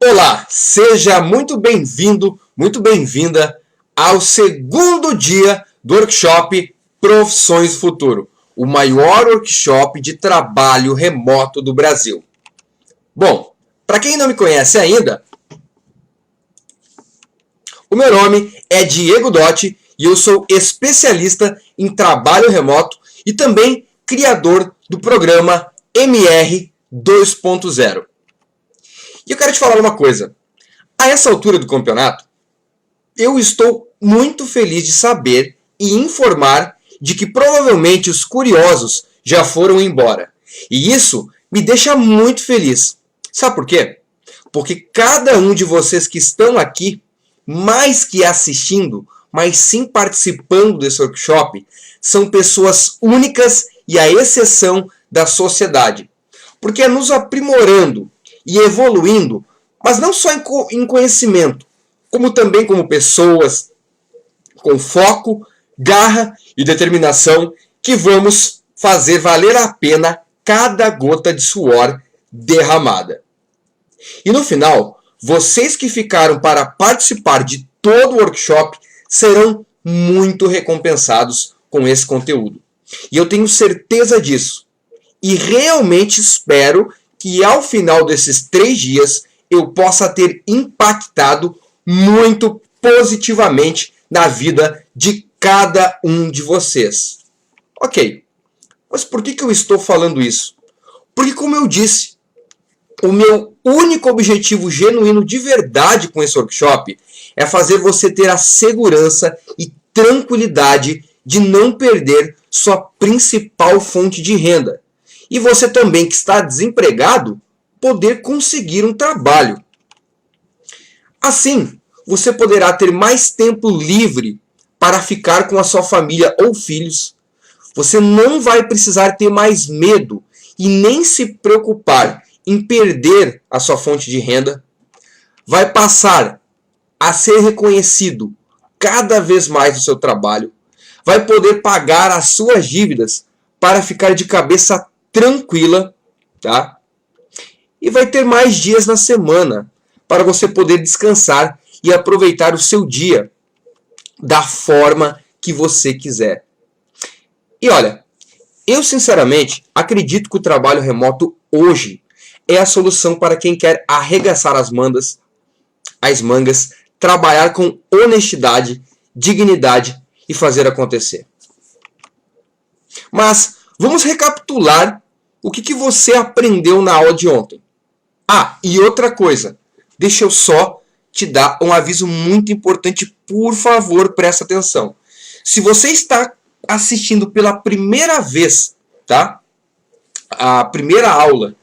Olá, seja muito bem-vindo, muito bem-vinda ao segundo dia do workshop Profissões do Futuro, o maior workshop de trabalho remoto do Brasil. Bom, para quem não me conhece ainda, o meu nome é Diego Dotti e eu sou especialista em trabalho remoto e também criador do programa MR 2.0. E eu quero te falar uma coisa. A essa altura do campeonato, eu estou muito feliz de saber e informar de que provavelmente os curiosos já foram embora. E isso me deixa muito feliz. Sabe por quê? Porque cada um de vocês que estão aqui, mais que assistindo, mas sim participando desse workshop, são pessoas únicas e a exceção da sociedade. Porque é nos aprimorando e evoluindo, mas não só em conhecimento, como também como pessoas, com foco, garra e determinação, que vamos fazer valer a pena cada gota de suor derramada. E no final, vocês que ficaram para participar de todo o workshop serão muito recompensados com esse conteúdo. E eu tenho certeza disso. E realmente espero que ao final desses 3 dias eu possa ter impactado muito positivamente na vida de cada um de vocês. Ok, mas por que eu estou falando isso? Porque, como eu disse, o meu único objetivo genuíno de verdade com esse workshop é fazer você ter a segurança e tranquilidade de não perder sua principal fonte de renda. E você também que está desempregado, poder conseguir um trabalho. Assim, você poderá ter mais tempo livre para ficar com a sua família ou filhos. Você não vai precisar ter mais medo e nem se preocupar em perder a sua fonte de renda. Vai passar a ser reconhecido cada vez mais no seu trabalho. Vai poder pagar as suas dívidas para ficar de cabeça tranquila, tá? E vai ter mais dias na semana para você poder descansar e aproveitar o seu dia da forma que você quiser. E olha, eu sinceramente acredito que o trabalho remoto hoje é a solução para quem quer arregaçar as mangas, trabalhar com honestidade, dignidade e fazer acontecer. Mas vamos recapitular o que você aprendeu na aula de ontem. Ah, e outra coisa, deixa eu só te dar um aviso muito importante, por favor, presta atenção. Se você está assistindo pela primeira vez, tá? A primeira aula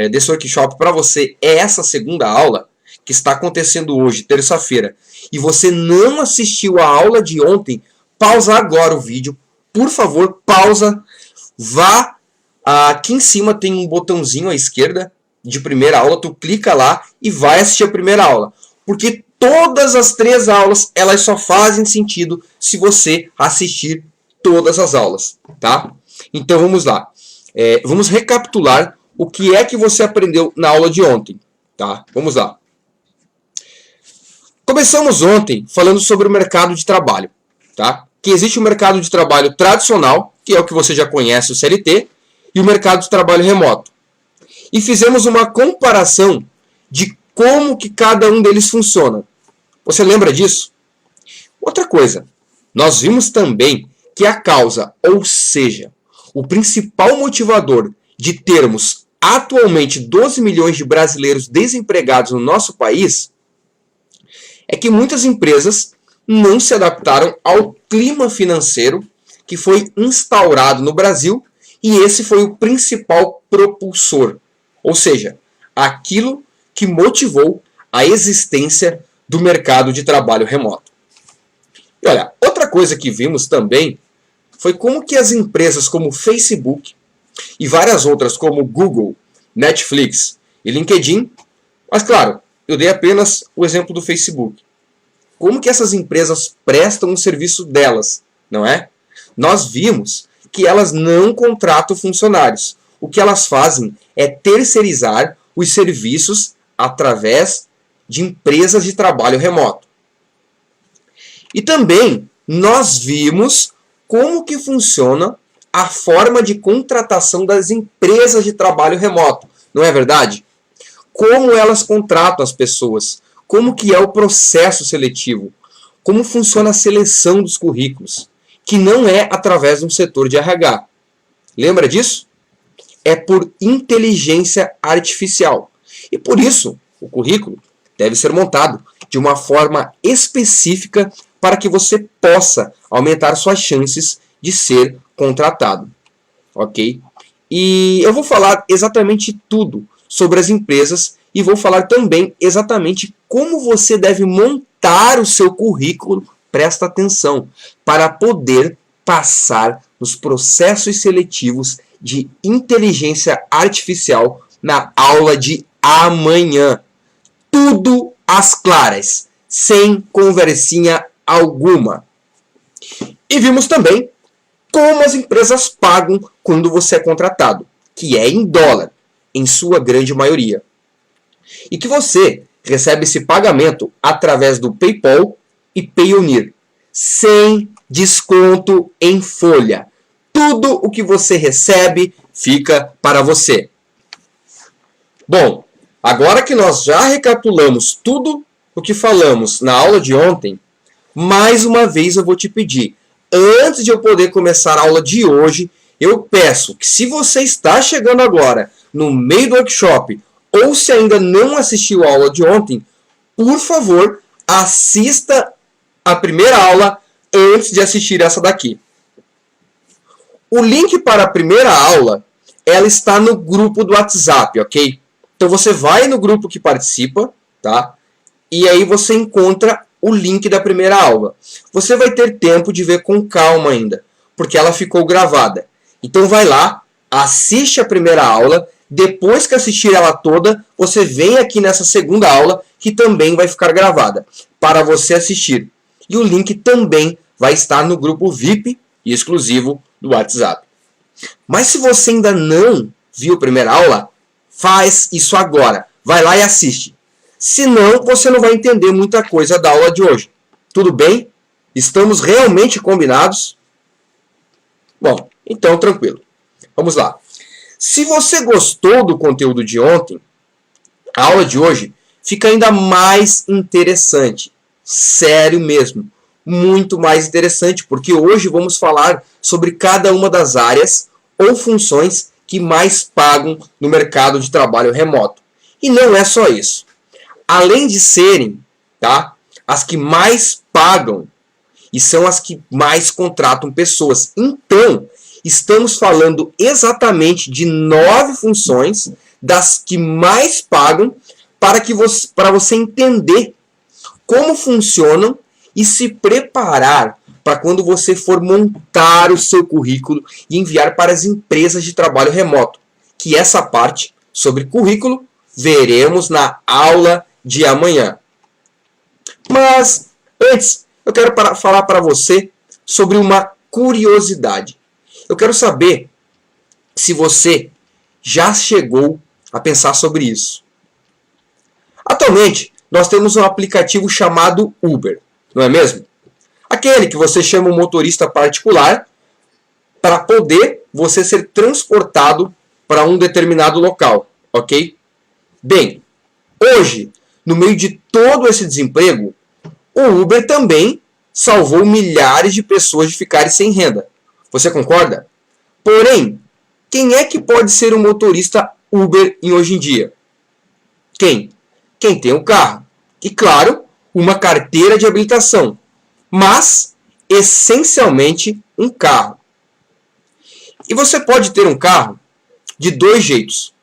desse workshop para você é essa segunda aula, que está acontecendo hoje, terça-feira, e você não assistiu a aula de ontem, pausa agora o vídeo, por favor, pausa, vá, aqui em cima tem um botãozinho à esquerda, de primeira aula, tu clica lá e vai assistir a primeira aula. Porque todas as 3 aulas, elas só fazem sentido se você assistir todas as aulas, tá? Então vamos lá. Vamos recapitular o que é que você aprendeu na aula de ontem, tá? Vamos lá. Começamos ontem falando sobre o mercado de trabalho, tá? Que existe o mercado de trabalho tradicional, que é o que você já conhece, o CLT, e o mercado de trabalho remoto. E fizemos uma comparação de como que cada um deles funciona. Você lembra disso? Outra coisa, nós vimos também que a causa, ou seja, o principal motivador de termos atualmente 12 milhões de brasileiros desempregados no nosso país é que muitas empresas não se adaptaram ao clima financeiro que foi instaurado no Brasil e esse foi o principal propulsor. Ou seja, aquilo que motivou a existência do mercado de trabalho remoto. E olha, outra coisa que vimos também foi como que as empresas como Facebook e várias outras como Google, Netflix e LinkedIn, mas claro, eu dei apenas o exemplo do Facebook. Como que essas empresas prestam o serviço delas, não é? Nós vimos que elas não contratam funcionários. O que elas fazem é terceirizar os serviços através de empresas de trabalho remoto. E também nós vimos como que funciona a forma de contratação das empresas de trabalho remoto, não é verdade? Como elas contratam as pessoas, como que é o processo seletivo, como funciona a seleção dos currículos, que não é através de um setor de RH. Lembra disso? É por inteligência artificial. E por isso, o currículo deve ser montado de uma forma específica para que você possa aumentar suas chances de ser contratado. Ok? E eu vou falar exatamente tudo sobre as empresas e vou falar também exatamente como você deve montar o seu currículo, presta atenção, para poder passar nos processos seletivos de inteligência artificial na aula de amanhã. Tudo às claras, sem conversinha alguma. E vimos também como as empresas pagam quando você é contratado, que é em dólar, em sua grande maioria. E que você recebe esse pagamento através do PayPal e Payoneer, sem desconto em folha. Tudo o que você recebe fica para você. Bom, agora que nós já recapitulamos tudo o que falamos na aula de ontem, mais uma vez eu vou te pedir, antes de eu poder começar a aula de hoje, eu peço que se você está chegando agora no meio do workshop ou se ainda não assistiu a aula de ontem, por favor, assista a primeira aula antes de assistir essa daqui. O link para a primeira aula, ela está no grupo do WhatsApp, ok? Então você vai no grupo que participa, tá? E aí você encontra o link da primeira aula. Você vai ter tempo de ver com calma ainda, porque ela ficou gravada. Então vai lá, assiste a primeira aula, depois que assistir ela toda, você vem aqui nessa segunda aula, que também vai ficar gravada, para você assistir. E o link também vai estar no grupo VIP e exclusivo do WhatsApp. Mas se você ainda não viu a primeira aula, faz isso agora. Vai lá e assiste. Senão, você não vai entender muita coisa da aula de hoje. Tudo bem? Estamos realmente combinados? Bom, então tranquilo. Vamos lá. Se você gostou do conteúdo de ontem, a aula de hoje fica ainda mais interessante. Sério mesmo. Muito mais interessante, porque hoje vamos falar sobre cada uma das áreas ou funções que mais pagam no mercado de trabalho remoto. E não é só isso. Além de serem, tá, as que mais pagam e são as que mais contratam pessoas. Então, estamos falando exatamente de 9 funções das que mais pagam para você entender como funcionam e se preparar para quando você for montar o seu currículo e enviar para as empresas de trabalho remoto. Que essa parte sobre currículo veremos na aula de amanhã. Mas antes, eu quero falar para você sobre uma curiosidade. Eu quero saber se você já chegou a pensar sobre isso. Atualmente, nós temos um aplicativo chamado Uber, não é mesmo? Aquele que você chama um motorista particular para poder você ser transportado para um determinado local, ok? Bem, hoje, no meio de todo esse desemprego, o Uber também salvou milhares de pessoas de ficarem sem renda. Você concorda? Porém, quem é que pode ser um motorista Uber hoje em dia? Quem? Quem tem um carro. E, claro, uma carteira de habilitação. Mas, essencialmente, um carro. E você pode ter um carro de 2 jeitos.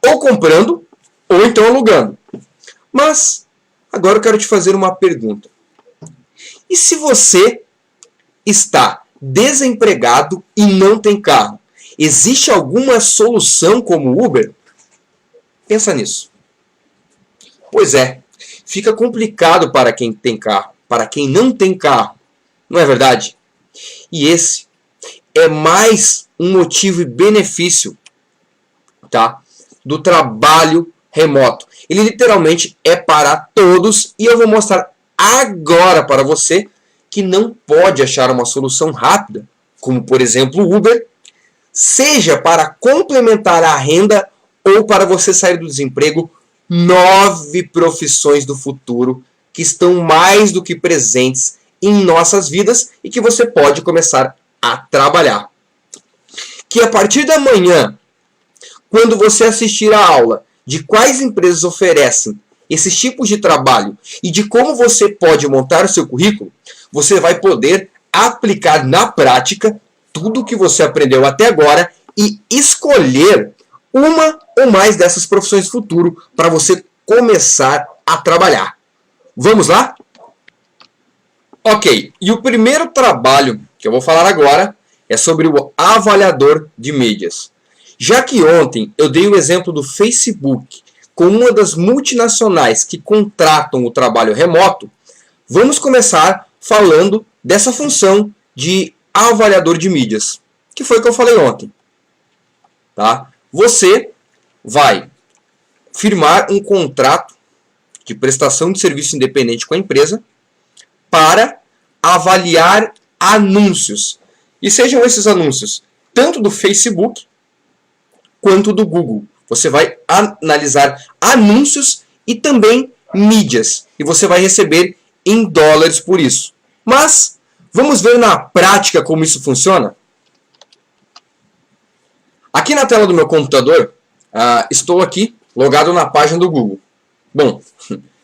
Ou comprando, ou então alugando. Mas, agora eu quero te fazer uma pergunta. E se você está desempregado e não tem carro? Existe alguma solução como Uber? Pensa nisso. Pois é, fica complicado para quem tem carro, para quem não tem carro, não é verdade? E esse é mais um motivo e benefício, tá, do trabalho remoto. Ele literalmente é para todos e eu vou mostrar agora para você que não pode achar uma solução rápida, como por exemplo o Uber, seja para complementar a renda ou para você sair do desemprego. 9 profissões do futuro que estão mais do que presentes em nossas vidas e que você pode começar a trabalhar. Que a partir da manhã, quando você assistir a aula de quais empresas oferecem esses tipos de trabalho e de como você pode montar o seu currículo, você vai poder aplicar na prática tudo o que você aprendeu até agora e escolher uma ou mais dessas profissões do futuro para você começar a trabalhar. Vamos lá? Ok, e o primeiro trabalho que eu vou falar agora é sobre o avaliador de mídias. Já que ontem eu dei o exemplo do Facebook como uma das multinacionais que contratam o trabalho remoto, vamos começar falando dessa função de avaliador de mídias, que foi o que eu falei ontem. Tá? Você vai firmar um contrato de prestação de serviço independente com a empresa para avaliar anúncios. E sejam esses anúncios tanto do Facebook quanto do Google. Você vai analisar anúncios e também mídias. E você vai receber em dólares por isso. Mas vamos ver na prática como isso funciona? Aqui na tela do meu computador, estou aqui logado na página do Google. Bom,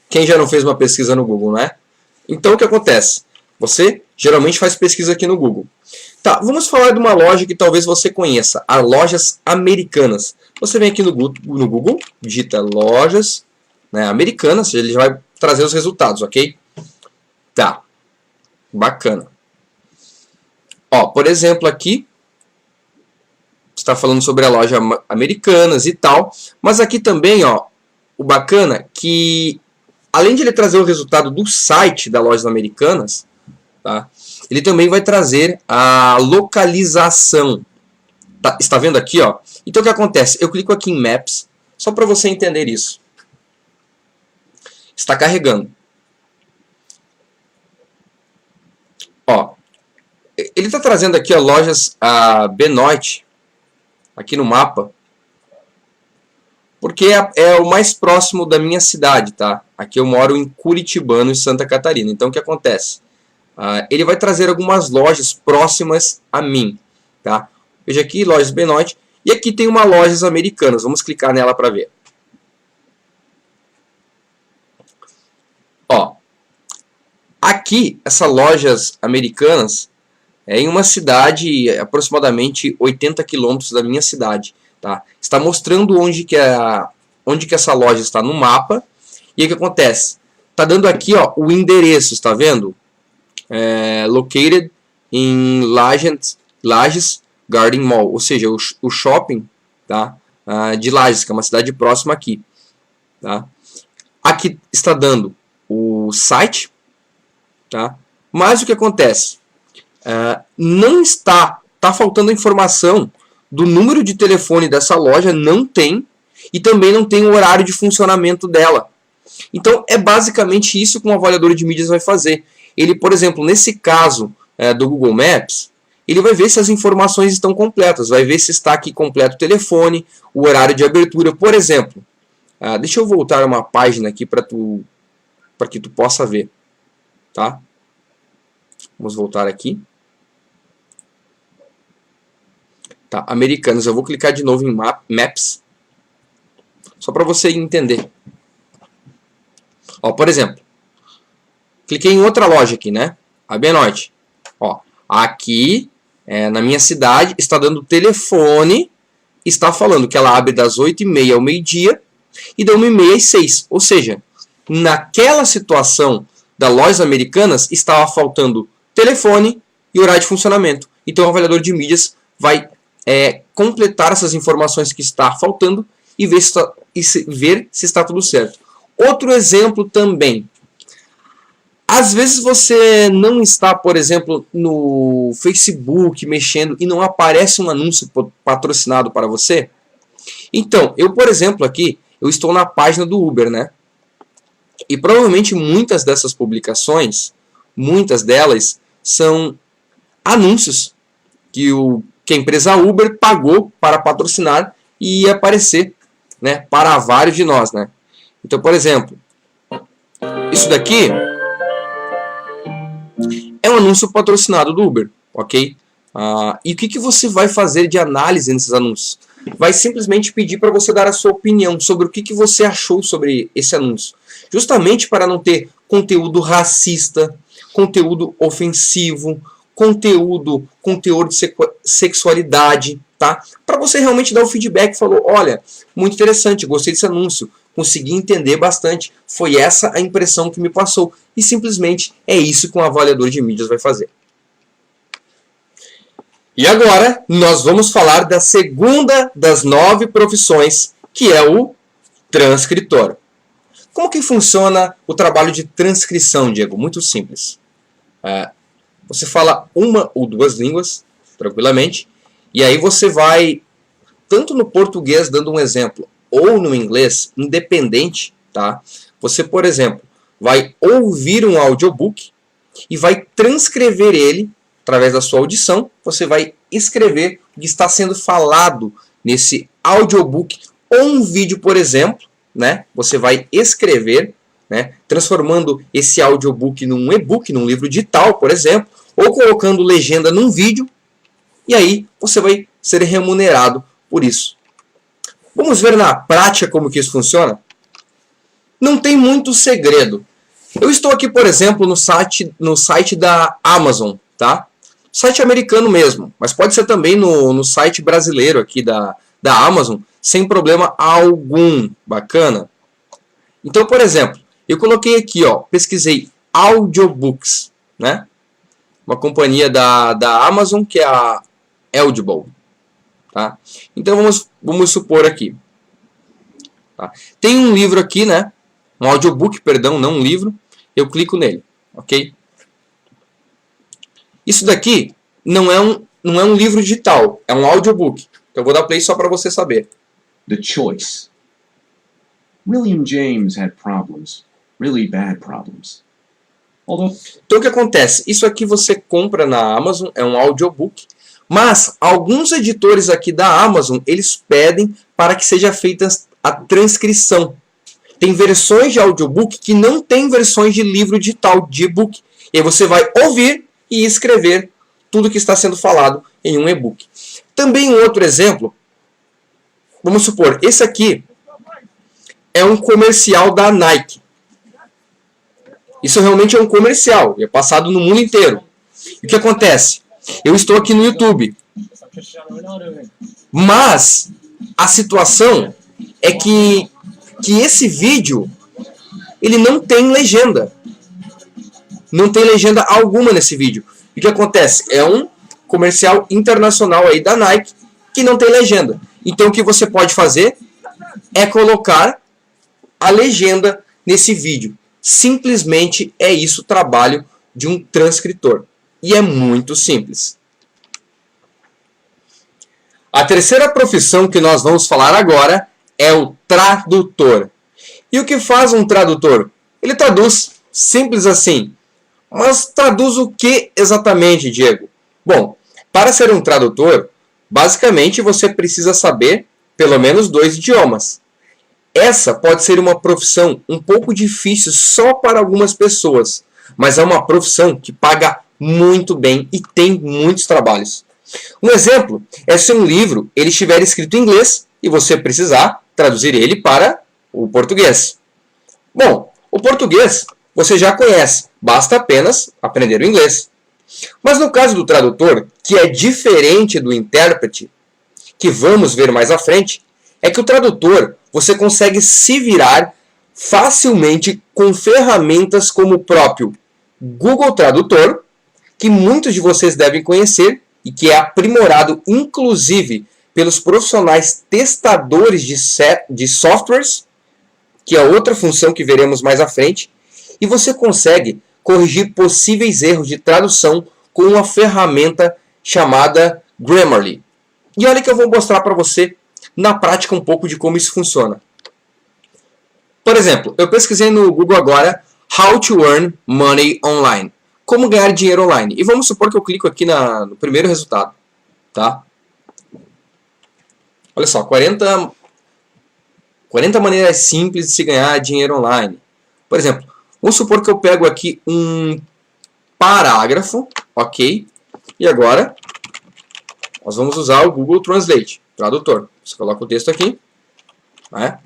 quem já não fez uma pesquisa no Google, né? Então o que acontece? Você geralmente faz pesquisa aqui no Google. Tá, vamos falar de uma loja que talvez você conheça, as lojas americanas. Você vem aqui no Google, digita lojas, né, americanas, ele já vai trazer os resultados, ok? Tá, bacana. Ó, por exemplo aqui, está falando sobre a loja Americanas e tal, mas aqui também, ó, o bacana que além de ele trazer o resultado do site da loja Americanas, tá, ele também vai trazer a localização. Tá, está vendo aqui, ó? Então o que acontece? Eu clico aqui em Maps, só para você entender isso. Está carregando. Ó, ele está trazendo aqui, ó, lojas Benoit aqui no mapa, porque é o mais próximo da minha cidade, tá? Aqui eu moro em Curitibano, em Santa Catarina. Então o que acontece? Ele vai trazer algumas lojas próximas a mim, tá? Veja aqui, lojas Benoit, e aqui tem uma lojas americanas. Vamos clicar nela para ver. Ó, aqui essa lojas americanas é em uma cidade aproximadamente 80 quilômetros da minha cidade, tá? Está mostrando onde que essa loja está no mapa. E o que acontece? Está dando aqui, ó, o endereço, está vendo? Located in Lages Garden Mall, ou seja, o shopping, tá? De Lages, que é uma cidade próxima aqui. Tá? Aqui está dando o site, tá? Mas o que acontece? Não está faltando a informação do número de telefone dessa loja, não tem, e também não tem o horário de funcionamento dela. Então é basicamente isso que um avaliador de mídias vai fazer. Ele, por exemplo, nesse caso do Google Maps, ele vai ver se as informações estão completas, vai ver se está aqui completo o telefone, o horário de abertura, por exemplo. Deixa eu voltar uma página aqui para que tu possa ver, tá? Vamos voltar aqui. Tá, Americanas, eu vou clicar de novo em Maps, só para você entender. Ó, por exemplo, cliquei em outra loja aqui, né? A Benoit. Ó, aqui na minha cidade está dando telefone, está falando que ela abre das 8h30 ao meio-dia e da 1h30 às 6. Ou seja, naquela situação da lojas americanas estava faltando telefone e horário de funcionamento. Então o avaliador de mídias vai completar essas informações que está faltando e ver se está tudo certo. Outro exemplo também. Às vezes você não está, por exemplo, no Facebook mexendo e não aparece um anúncio patrocinado para você. Então, eu, por exemplo, aqui, eu estou na página do Uber, né? E provavelmente muitas dessas publicações, muitas delas são anúncios que a empresa Uber pagou para patrocinar e ia aparecer, né, para vários de nós, né? Então, por exemplo, isso daqui é um anúncio patrocinado do Uber, ok? E o que você vai fazer de análise nesses anúncios? Vai simplesmente pedir para você dar a sua opinião sobre o que você achou sobre esse anúncio. Justamente para não ter conteúdo racista, conteúdo ofensivo, conteúdo com teor de sexualidade, tá? Para você realmente dar o feedback, falou, olha, muito interessante, gostei desse anúncio, consegui entender bastante, foi essa a impressão que me passou. E simplesmente é isso que um avaliador de mídias vai fazer. E agora nós vamos falar da segunda das 9 profissões, que é o transcritor. Como que funciona o trabalho de transcrição, Diego? Muito simples. Você fala uma ou duas línguas, tranquilamente, e aí você vai, tanto no português, dando um exemplo, ou no inglês, independente, tá? Você, por exemplo, vai ouvir um audiobook e vai transcrever ele através da sua audição. Você vai escrever o que está sendo falado nesse audiobook ou um vídeo, por exemplo, né? Você vai escrever, né, transformando esse audiobook num e-book, num livro digital, por exemplo, ou colocando legenda num vídeo, e aí você vai ser remunerado por isso. Vamos ver na prática como que isso funciona? Não tem muito segredo. Eu estou aqui, por exemplo, no site da Amazon, tá? Site americano mesmo, mas pode ser também no site brasileiro aqui da Amazon, sem problema algum. Bacana? Então, por exemplo, eu coloquei aqui, ó, pesquisei audiobooks, né? Uma companhia da Amazon que é a Audible, tá? Então vamos supor aqui, tá? Tem um livro aqui, né? Um audiobook, perdão, não um livro. Eu clico nele, ok? Isso daqui não é um livro digital, é um audiobook. Então eu vou dar play só para você saber. The Choice. William James had problems, really bad problems. Então o que acontece? Isso aqui você compra na Amazon, é um audiobook, mas alguns editores aqui da Amazon, eles pedem para que seja feita a transcrição. Tem versões de audiobook que não tem versões de livro digital, de e-book. E aí você vai ouvir e escrever tudo que está sendo falado em um e-book. Também um outro exemplo, vamos supor, esse aqui é um comercial da Nike. Isso realmente é um comercial, é passado no mundo inteiro. E o que acontece? Eu estou aqui no YouTube, mas a situação é que esse vídeo ele não tem legenda. Não tem legenda alguma nesse vídeo. E o que acontece? É um comercial internacional aí da Nike que não tem legenda. Então o que você pode fazer é colocar a legenda nesse vídeo. Simplesmente é isso o trabalho de um transcritor. E é muito simples. A terceira profissão que nós vamos falar agora é o tradutor. E o que faz um tradutor? Ele traduz, simples assim. Mas traduz o que exatamente, Diego? Bom, para ser um tradutor, basicamente você precisa saber pelo menos 2 idiomas. Essa pode ser uma profissão um pouco difícil só para algumas pessoas, mas é uma profissão que paga muito bem e tem muitos trabalhos. Um exemplo é se um livro ele estiver escrito em inglês e você precisar traduzir ele para o português. Bom, o português você já conhece, basta apenas aprender o inglês. Mas no caso do tradutor, que é diferente do intérprete, que vamos ver mais à frente, é que o tradutor você consegue se virar facilmente com ferramentas como o próprio Google Tradutor, que muitos de vocês devem conhecer e que é aprimorado inclusive pelos profissionais testadores de softwares, que é outra função que veremos mais à frente, e você consegue corrigir possíveis erros de tradução com uma ferramenta chamada Grammarly. E olha que eu vou mostrar para você na prática um pouco de como isso funciona. Por exemplo, eu pesquisei no Google agora How to earn money online. Como ganhar dinheiro online. E vamos supor que eu clico aqui no primeiro resultado. Tá? Olha só, 40 maneiras simples de se ganhar dinheiro online. Por exemplo, vamos supor que eu pego aqui um parágrafo, ok? E agora, nós vamos usar o Google Translate, tradutor. Você coloca o texto aqui, né?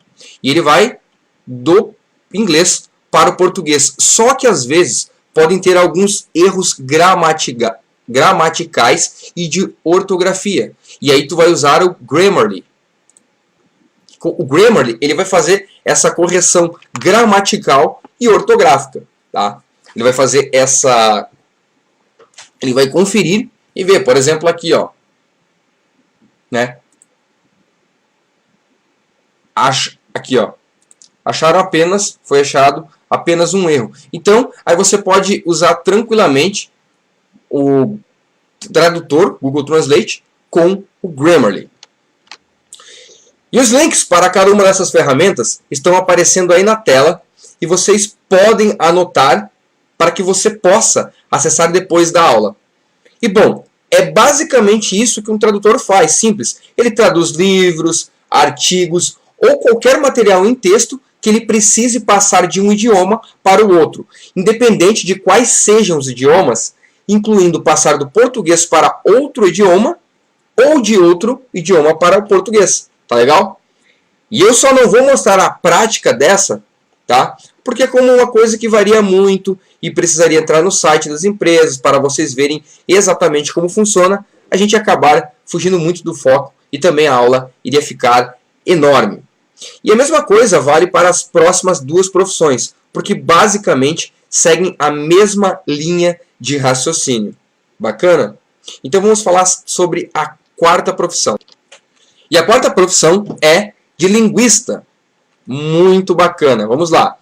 E ele vai do inglês para o português. Só que às vezes podem ter alguns erros gramaticais e de ortografia. E aí tu vai usar o Grammarly. O Grammarly, ele vai fazer essa correção gramatical e ortográfica, tá? Ele vai fazer essa... Ele vai conferir e ver, por exemplo, aqui, ó, né? Aqui, ó. Foi achado apenas um erro. Então, aí você pode usar tranquilamente o tradutor, Google Translate, com o Grammarly. E os links para cada uma dessas ferramentas estão aparecendo aí na tela e vocês podem anotar para que você possa acessar depois da aula. E bom, é basicamente isso que um tradutor faz, simples. Ele traduz livros, artigos ou qualquer material em texto que ele precise passar de um idioma para o outro, independente de quais sejam os idiomas, incluindo passar do português para outro idioma ou de outro idioma para o português. Tá legal? E eu só não vou mostrar a prática dessa, tá? Porque é como uma coisa que varia muito e precisaria entrar no site das empresas para vocês verem exatamente como funciona, a gente acabar fugindo muito do foco e também a aula iria ficar enorme. E a mesma coisa vale para as próximas duas profissões, porque basicamente seguem a mesma linha de raciocínio. Bacana? Então vamos falar sobre a quarta profissão. E a quarta profissão é de linguista. Muito bacana. Vamos lá.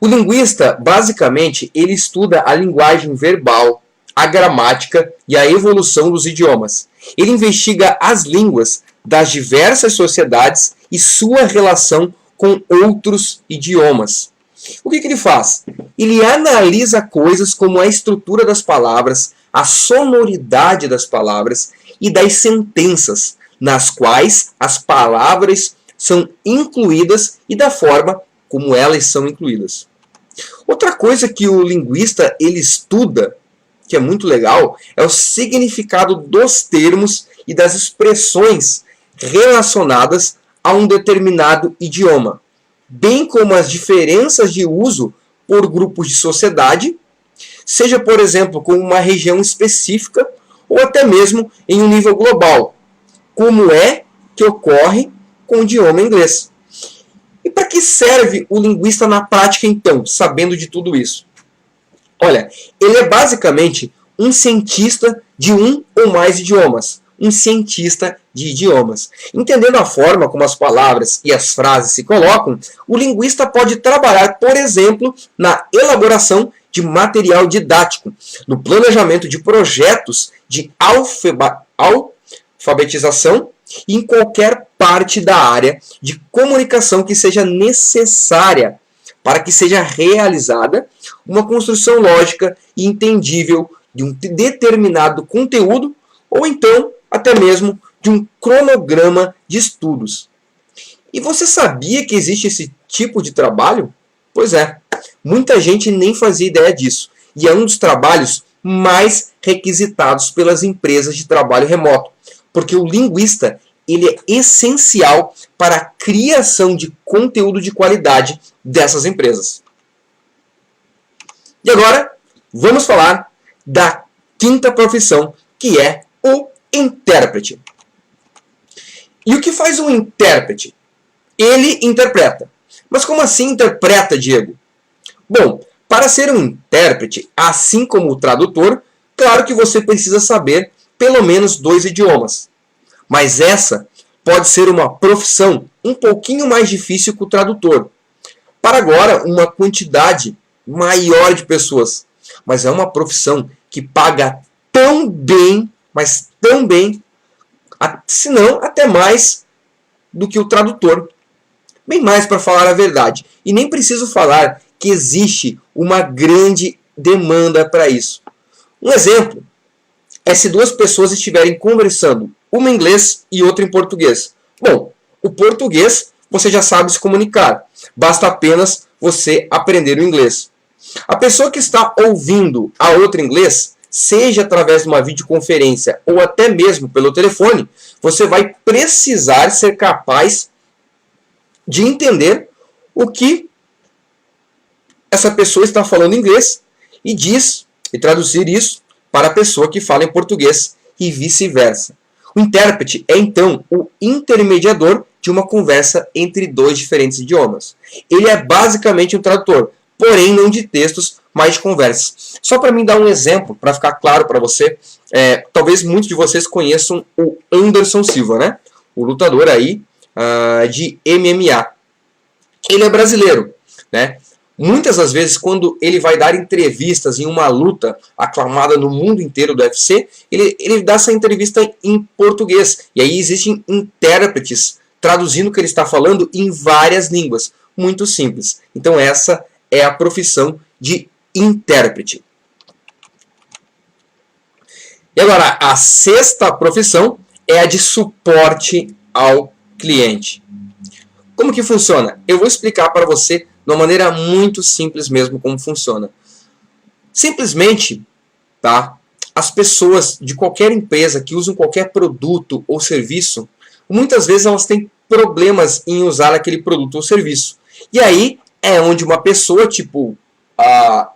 O linguista, basicamente, ele estuda a linguagem verbal, a gramática e a evolução dos idiomas. Ele investiga as línguas das diversas sociedades e sua relação com outros idiomas. O que ele faz? Ele analisa coisas como a estrutura das palavras, a sonoridade das palavras e das sentenças, nas quais as palavras são incluídas e da forma como elas são incluídas. Outra coisa que o linguista ele estuda, que é muito legal, é o significado dos termos e das expressões relacionadas a um determinado idioma, bem como as diferenças de uso por grupos de sociedade, seja, por exemplo, com uma região específica ou até mesmo em um nível global, como é que ocorre com o idioma inglês. E para que serve o linguista na prática, então, sabendo de tudo isso? Olha, ele é basicamente um cientista de um ou mais idiomas. Um cientista de idiomas. Entendendo a forma como as palavras e as frases se colocam, o linguista pode trabalhar, por exemplo, na elaboração de material didático, no planejamento de projetos de alfabetização e em qualquer parte da área de comunicação que seja necessária para que seja realizada uma construção lógica e entendível de um determinado conteúdo ou então até mesmo de um cronograma de estudos. E você sabia que existe esse tipo de trabalho? Pois é, muita gente nem fazia ideia disso. E é um dos trabalhos mais requisitados pelas empresas de trabalho remoto. Porque o linguista ele é essencial para a criação de conteúdo de qualidade dessas empresas. E agora, vamos falar da quinta profissão, que é o intérprete. E o que faz um intérprete? Ele interpreta. Mas como assim interpreta, Diego? Bom, para ser um intérprete, assim como o tradutor, claro que você precisa saber pelo menos 2 idiomas. Mas essa pode ser uma profissão um pouquinho mais difícil que o tradutor. Para agora, uma quantidade maior de pessoas. Mas é uma profissão que paga tão bem, mas tão bem, se não até mais do que o tradutor. bem mais para falar a verdade. E nem preciso falar que existe uma grande demanda para isso. Um exemplo é se duas pessoas estiverem conversando, uma em inglês e outra em português. Bom, o português você já sabe se comunicar, basta apenas você aprender o inglês. A pessoa que está ouvindo a outra em inglês, seja através de uma videoconferência ou até mesmo pelo telefone, você vai precisar ser capaz de entender o que essa pessoa está falando em inglês e traduzir isso para a pessoa que fala em português e vice-versa. O intérprete é então o intermediador de uma conversa entre dois diferentes idiomas. Ele é basicamente um tradutor, porém não de textos, mas de conversas. Só para mim dar um exemplo, para ficar claro para você, talvez muitos de vocês conheçam o Anderson Silva, né? O lutador aí de MMA. Ele é brasileiro, né? Muitas das vezes, quando ele vai dar entrevistas em uma luta aclamada no mundo inteiro do UFC, ele dá essa entrevista em português. E aí existem intérpretes traduzindo o que ele está falando em várias línguas. Muito simples. Então essa é a profissão de intérprete. E agora, a sexta profissão é a de suporte ao cliente. Como que funciona? Eu vou explicar para você de uma maneira muito simples mesmo como funciona. Simplesmente, tá? As pessoas de qualquer empresa que usam qualquer produto ou serviço, muitas vezes elas têm problemas em usar aquele produto ou serviço. E aí é onde uma pessoa, tipo,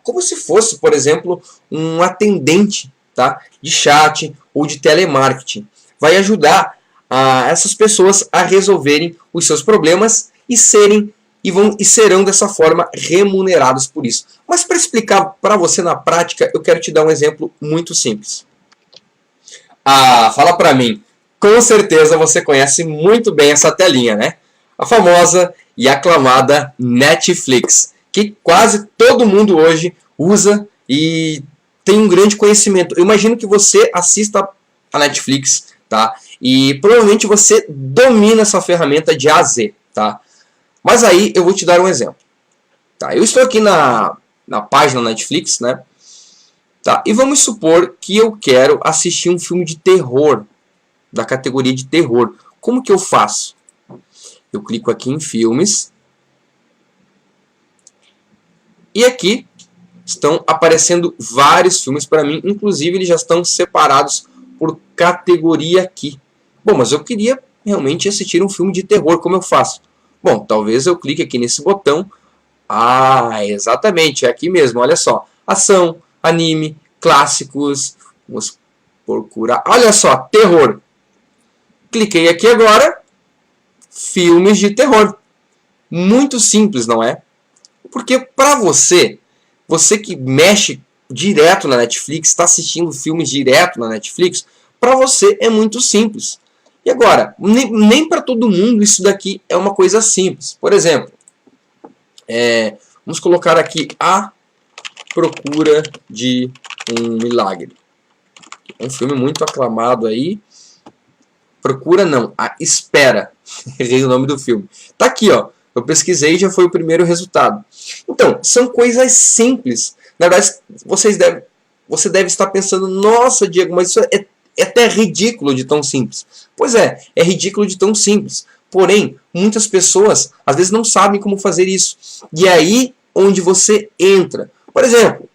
como se fosse, por exemplo, um atendente, tá? De chat ou de telemarketing, vai ajudar essas pessoas a resolverem os seus problemas e serão dessa forma remunerados por isso. Mas para explicar para você na prática, eu quero te dar um exemplo muito simples. Fala para mim, com certeza você conhece muito bem essa telinha, né? A famosa e aclamada Netflix, que quase todo mundo hoje usa e tem um grande conhecimento. Eu imagino que você assista a Netflix, tá? E provavelmente você domina essa ferramenta de A a Z, tá? Mas aí eu vou te dar um exemplo. Tá? Eu estou aqui na página Netflix, né? Tá? E vamos supor que eu quero assistir um filme de terror, da categoria de terror. Como que eu faço? Eu clico aqui em filmes. E aqui estão aparecendo vários filmes para mim. Inclusive eles já estão separados por categoria aqui. Bom, mas eu queria realmente assistir um filme de terror. Como eu faço? Bom, talvez eu clique aqui nesse botão. Exatamente, é aqui mesmo, olha só. Ação, anime, clássicos. Vamos procurar. Olha só, terror. Cliquei aqui agora. Filmes de terror. Muito simples, não é? Porque para você que mexe direto na Netflix, está assistindo filmes direto na Netflix, para você é muito simples. E agora, nem para todo mundo isso daqui é uma coisa simples. Por exemplo, vamos colocar aqui A Procura de um Milagre. Um filme muito aclamado aí. Procura não, A Espera. Errei o nome do filme. Tá aqui, ó. Eu pesquisei e já foi o primeiro resultado. Então, são coisas simples. Na verdade, você deve estar pensando, nossa, Diego, mas isso é até ridículo de tão simples. Pois é ridículo de tão simples. Porém, muitas pessoas às vezes não sabem como fazer isso. E é aí onde você entra. Por exemplo,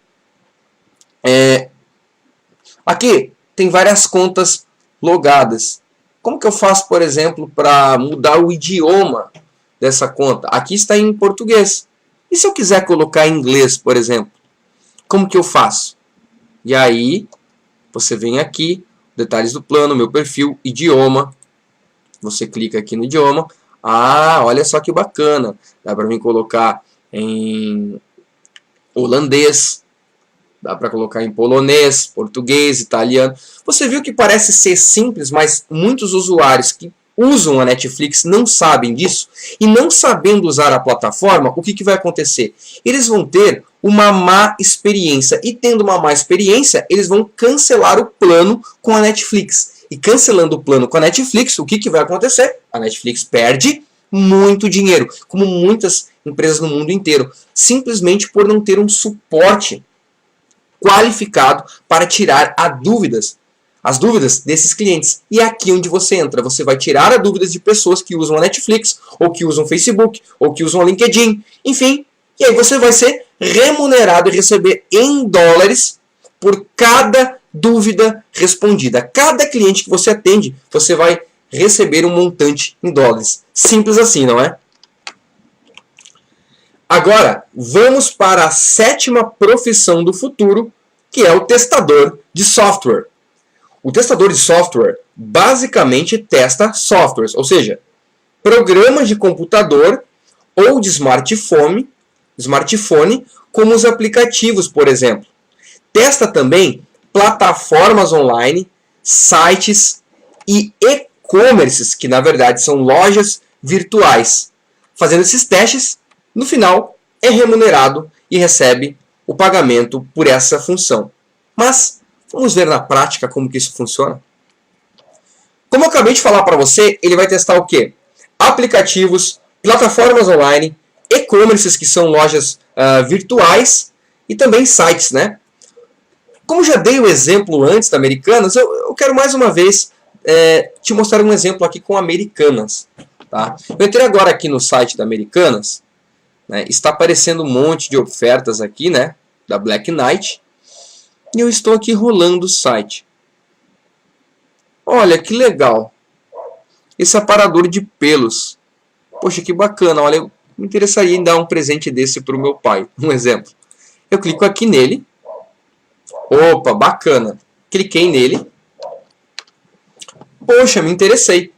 aqui tem várias contas logadas. Como que eu faço, por exemplo, para mudar o idioma dessa conta? Aqui está em português. E se eu quiser colocar em inglês, por exemplo? Como que eu faço? E aí, você vem aqui, detalhes do plano, meu perfil, idioma. Você clica aqui no idioma. Olha só que bacana. Dá para mim colocar em holandês. Dá para colocar em polonês, português, italiano. Você viu que parece ser simples, mas muitos usuários que usam a Netflix não sabem disso. E não sabendo usar a plataforma, o que vai acontecer? Eles vão ter uma má experiência. E tendo uma má experiência, eles vão cancelar o plano com a Netflix. E cancelando o plano com a Netflix, o que vai acontecer? A Netflix perde muito dinheiro, como muitas empresas no mundo inteiro, simplesmente por não ter um suporte qualificado para tirar as dúvidas desses clientes. E é aqui onde você entra. Você vai tirar as dúvidas de pessoas que usam a Netflix, ou que usam o Facebook, ou que usam o LinkedIn, enfim. E aí você vai ser remunerado e receber em dólares por cada dúvida respondida. Cada cliente que você atende, você vai receber um montante em dólares. Simples assim, não é? Agora, vamos para a 7ª profissão do futuro, que é o testador de software. O testador de software basicamente testa softwares, ou seja, programas de computador ou de smartphone, como os aplicativos, por exemplo. Testa também plataformas online, sites e e-commerces, que na verdade são lojas virtuais. Fazendo esses testes, no final é remunerado e recebe o pagamento por essa função. Mas vamos ver na prática como que isso funciona? Como eu acabei de falar para você, ele vai testar o quê? Aplicativos, plataformas online, e-commerces, que são lojas virtuais, e também sites, né? Como já dei o exemplo antes da Americanas, eu quero mais uma vez te mostrar um exemplo aqui com Americanas. Tá? Eu entrei agora aqui no site da Americanas, né? Está aparecendo um monte de ofertas aqui, né? Da Black Knight. E eu estou aqui rolando o site. Olha que legal. Esse aparador de pelos. Poxa, que bacana. Olha, eu me interessaria em dar um presente desse para o meu pai. Um exemplo. Eu clico aqui nele. Opa, bacana. Cliquei nele. Poxa, me interessei.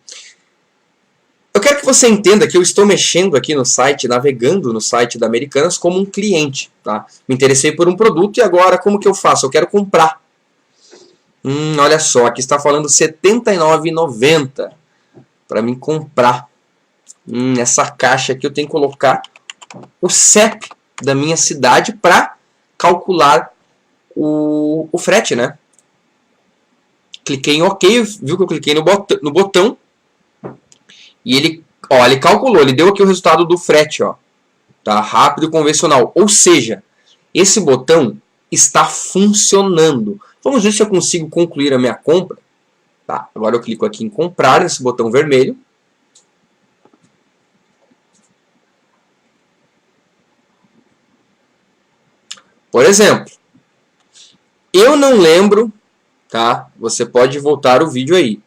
Eu quero que você entenda que eu estou mexendo aqui no site, navegando no site da Americanas como um cliente. Tá? Me interessei por um produto e agora como que eu faço? Eu quero comprar. Olha só, aqui está falando R$ 79,90 para mim comprar. Nessa caixa aqui eu tenho que colocar o CEP da minha cidade para calcular o frete, né? Cliquei em OK, viu que eu cliquei no botão e ele calculou, ele deu aqui o resultado do frete, ó. Tá? Rápido e convencional. Ou seja, esse botão está funcionando. Vamos ver se eu consigo concluir a minha compra. Tá, agora eu clico aqui em comprar, nesse botão vermelho. Por exemplo, eu não lembro, tá? Você pode voltar o vídeo aí.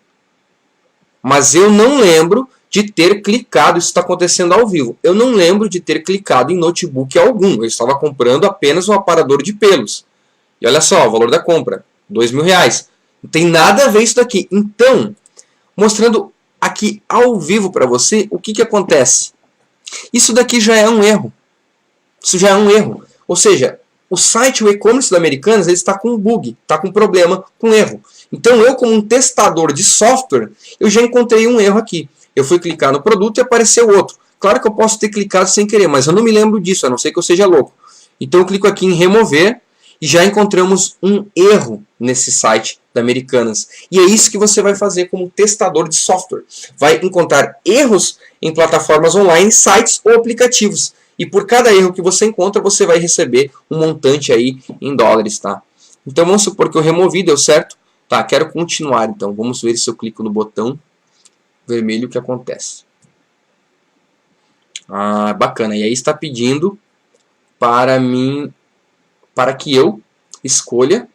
Mas eu não lembro de ter clicado, isso está acontecendo ao vivo. Eu não lembro de ter clicado em notebook algum. Eu estava comprando apenas um aparador de pelos. E olha só, o valor da compra, R$2.000. Não tem nada a ver isso daqui. Então, mostrando aqui ao vivo para você, o que acontece? Isso daqui já é um erro. Isso já é um erro. Ou seja, o site, o e-commerce da Americanas, ele está com um bug, está com um problema, com erro. Então, eu como um testador de software, eu já encontrei um erro aqui. Eu fui clicar no produto e apareceu outro. Claro que eu posso ter clicado sem querer, mas eu não me lembro disso, a não ser que eu seja louco. Então, eu clico aqui em remover e já encontramos um erro nesse site da Americanas. E é isso que você vai fazer como testador de software. Vai encontrar erros em plataformas online, sites ou aplicativos. E por cada erro que você encontra, você vai receber um montante aí em dólares, tá? Então vamos supor que eu removi, deu certo. Tá, quero continuar, então. Vamos ver se eu clico no botão vermelho o que acontece. Bacana. E aí está pedindo para que eu escolha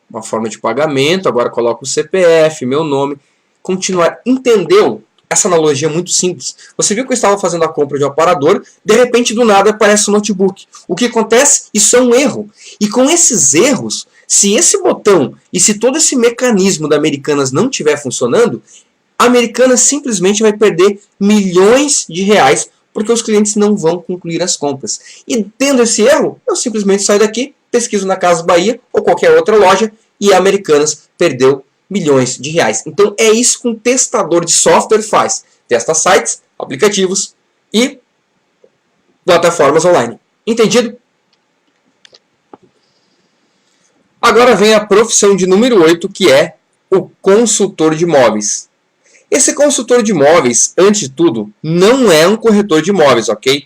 uma forma de pagamento. Agora coloco o CPF, meu nome. Continuar. Entendeu? Essa analogia é muito simples. Você viu que eu estava fazendo a compra de um aparador, de repente do nada aparece um notebook. O que acontece? Isso é um erro. E com esses erros, se esse botão e se todo esse mecanismo da Americanas não estiver funcionando, a Americanas simplesmente vai perder milhões de reais porque os clientes não vão concluir as compras. E tendo esse erro, eu simplesmente saio daqui, pesquiso na Casas Bahia ou qualquer outra loja e a Americanas perdeu milhões de reais. Então é isso que um testador de software faz. Testa sites, aplicativos e plataformas online. Entendido? Agora vem a profissão de número 8, que é o consultor de imóveis. Esse consultor de imóveis, antes de tudo, não é um corretor de imóveis, ok?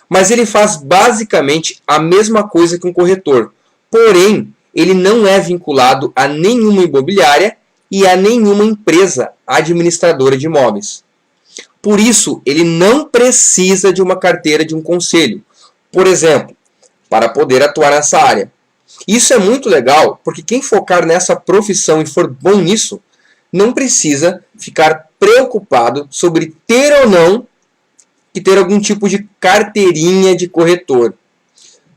Mas ele faz basicamente a mesma coisa que um corretor. Porém, ele não é vinculado a nenhuma imobiliária e a nenhuma empresa administradora de imóveis. Por isso, ele não precisa de uma carteira de um conselho, por exemplo, para poder atuar nessa área. Isso é muito legal, porque quem focar nessa profissão e for bom nisso, não precisa ficar preocupado sobre ter ou não que ter algum tipo de carteirinha de corretor.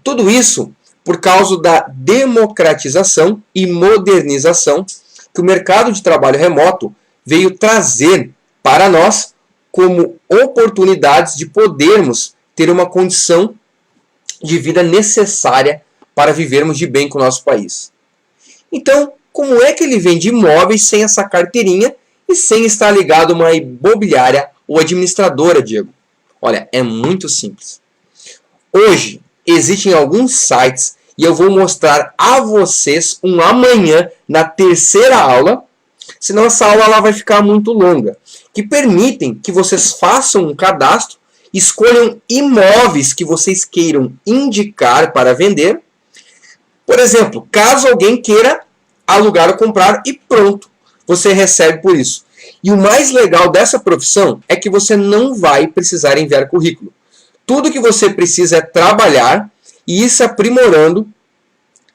Tudo isso por causa da democratização e modernização que o mercado de trabalho remoto veio trazer para nós como oportunidades de podermos ter uma condição de vida necessária para vivermos de bem com o nosso país. Então, como é que ele vende imóveis sem essa carteirinha e sem estar ligado a uma imobiliária ou administradora, Diego? Olha, é muito simples. Hoje, existem alguns sites e eu vou mostrar a vocês um amanhã na terceira aula, senão essa aula ela vai ficar muito longa, que permitem que vocês façam um cadastro, escolham imóveis que vocês queiram indicar para vender. Por exemplo, caso alguém queira alugar ou comprar e pronto, você recebe por isso. E o mais legal dessa profissão é que você não vai precisar enviar currículo. Tudo que você precisa é trabalhar e ir se aprimorando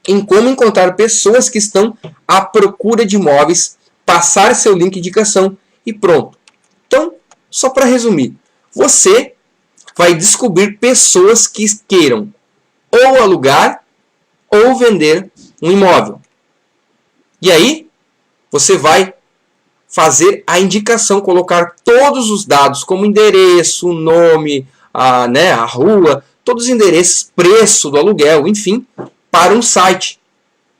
em como encontrar pessoas que estão à procura de imóveis, passar seu link de indicação e pronto. Então, só para resumir, você vai descobrir pessoas que queiram ou alugar ou vender um imóvel. E aí, você vai fazer a indicação, colocar todos os dados, como endereço, o nome, a rua, todos os endereços, preço do aluguel, enfim, para um site.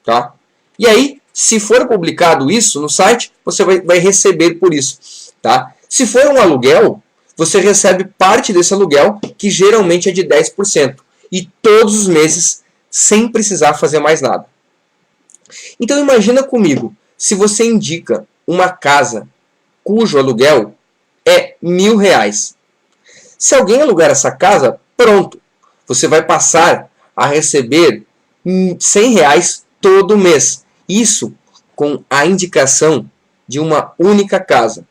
Tá? E aí, se for publicado isso no site, você vai receber por isso. Tá? Se for um aluguel, você recebe parte desse aluguel, que geralmente é de 10%, e todos os meses, sem precisar fazer mais nada. Então imagina comigo, se você indica uma casa cujo aluguel é R$1.000. Se alguém alugar essa casa, pronto, você vai passar a receber R$100 todo mês. Isso com a indicação de uma única casa.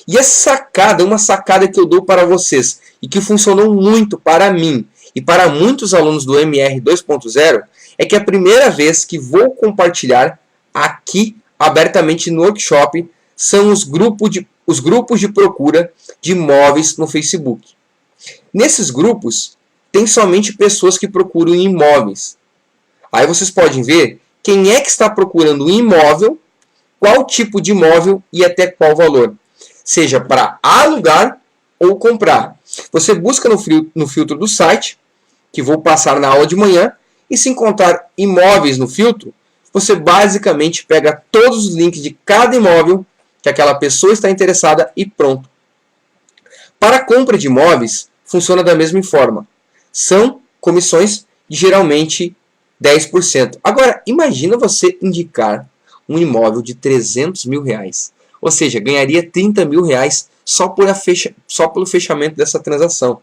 E essa sacada é uma sacada que eu dou para vocês e que funcionou muito para mim e para muitos alunos do MR 2.0, é que é a primeira vez que vou compartilhar aqui abertamente no workshop são os grupos de procura de imóveis no Facebook. Nesses grupos, tem somente pessoas que procuram imóveis. Aí vocês podem ver quem é que está procurando um imóvel, qual tipo de imóvel e até qual valor. Seja para alugar ou comprar. Você busca no filtro do site, que vou passar na aula de manhã, e se encontrar imóveis no filtro, você basicamente pega todos os links de cada imóvel que aquela pessoa está interessada e pronto. Para a compra de imóveis, funciona da mesma forma. São comissões de geralmente 10%. Agora, imagina você indicar um imóvel de R$300 mil. Ou seja, ganharia R$30 mil só pelo fechamento dessa transação.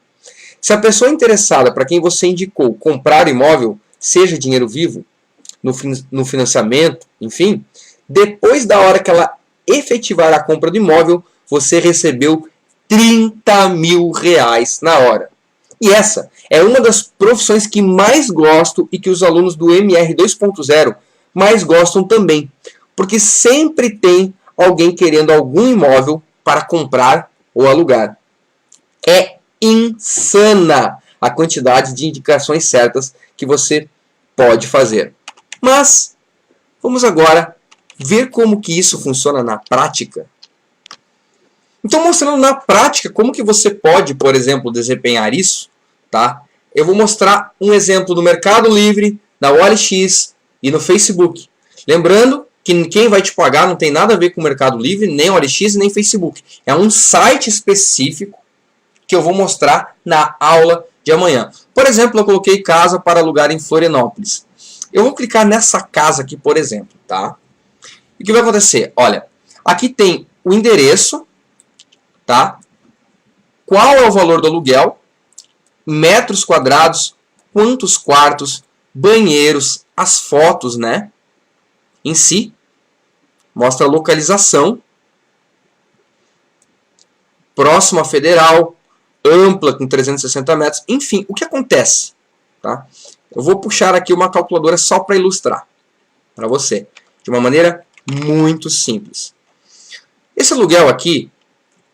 Se a pessoa interessada para quem você indicou comprar imóvel, seja dinheiro vivo, no financiamento, enfim, depois da hora que ela efetivar a compra do imóvel, você recebeu R$30 mil na hora. E essa é uma das profissões que mais gosto e que os alunos do MR 2.0 mais gostam também. Porque sempre tem alguém querendo algum imóvel para comprar ou alugar. É insana a quantidade de indicações certas que você pode fazer. Mas vamos agora ver como que isso funciona na prática. Então, mostrando na prática como que você pode, por exemplo, desempenhar isso, tá? Eu vou mostrar um exemplo do Mercado Livre, da OLX e no Facebook. Lembrando que quem vai te pagar não tem nada a ver com o Mercado Livre, nem OLX, nem Facebook. É um site específico que eu vou mostrar na aula de amanhã. Por exemplo, eu coloquei casa para alugar em Florianópolis. Eu vou clicar nessa casa aqui, por exemplo, tá? E o que vai acontecer? Olha, aqui tem o endereço, tá? Qual é o valor do aluguel, metros quadrados, quantos quartos, banheiros, as fotos, né? Em si, mostra a localização, próxima à Federal, ampla com 360 metros, enfim, o que acontece, tá? Eu vou puxar aqui uma calculadora só para ilustrar para você, de uma maneira muito simples. Esse aluguel aqui,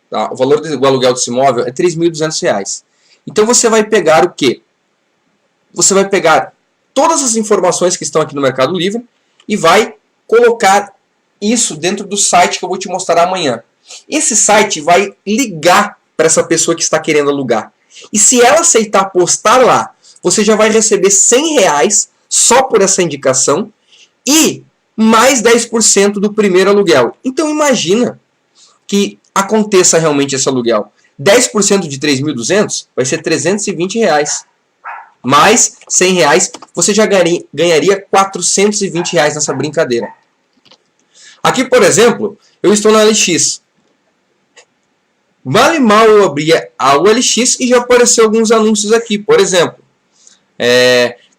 tá? O valor do aluguel desse imóvel é R$ 3.200. Então você vai pegar o quê? Você vai pegar todas as informações que estão aqui no Mercado Livre e vai colocar isso dentro do site que eu vou te mostrar amanhã. Esse site vai ligar para essa pessoa que está querendo alugar. E se ela aceitar postar lá, você já vai receber R$100 só por essa indicação e mais 10% do primeiro aluguel. Então imagina que aconteça realmente esse aluguel. 10% de 3.200 vai ser R$320. Mais R$100, você já ganharia R$420 nessa brincadeira. Aqui, por exemplo, eu estou na OLX. Mal e mal eu abri a OLX e já apareceu alguns anúncios aqui. Por exemplo,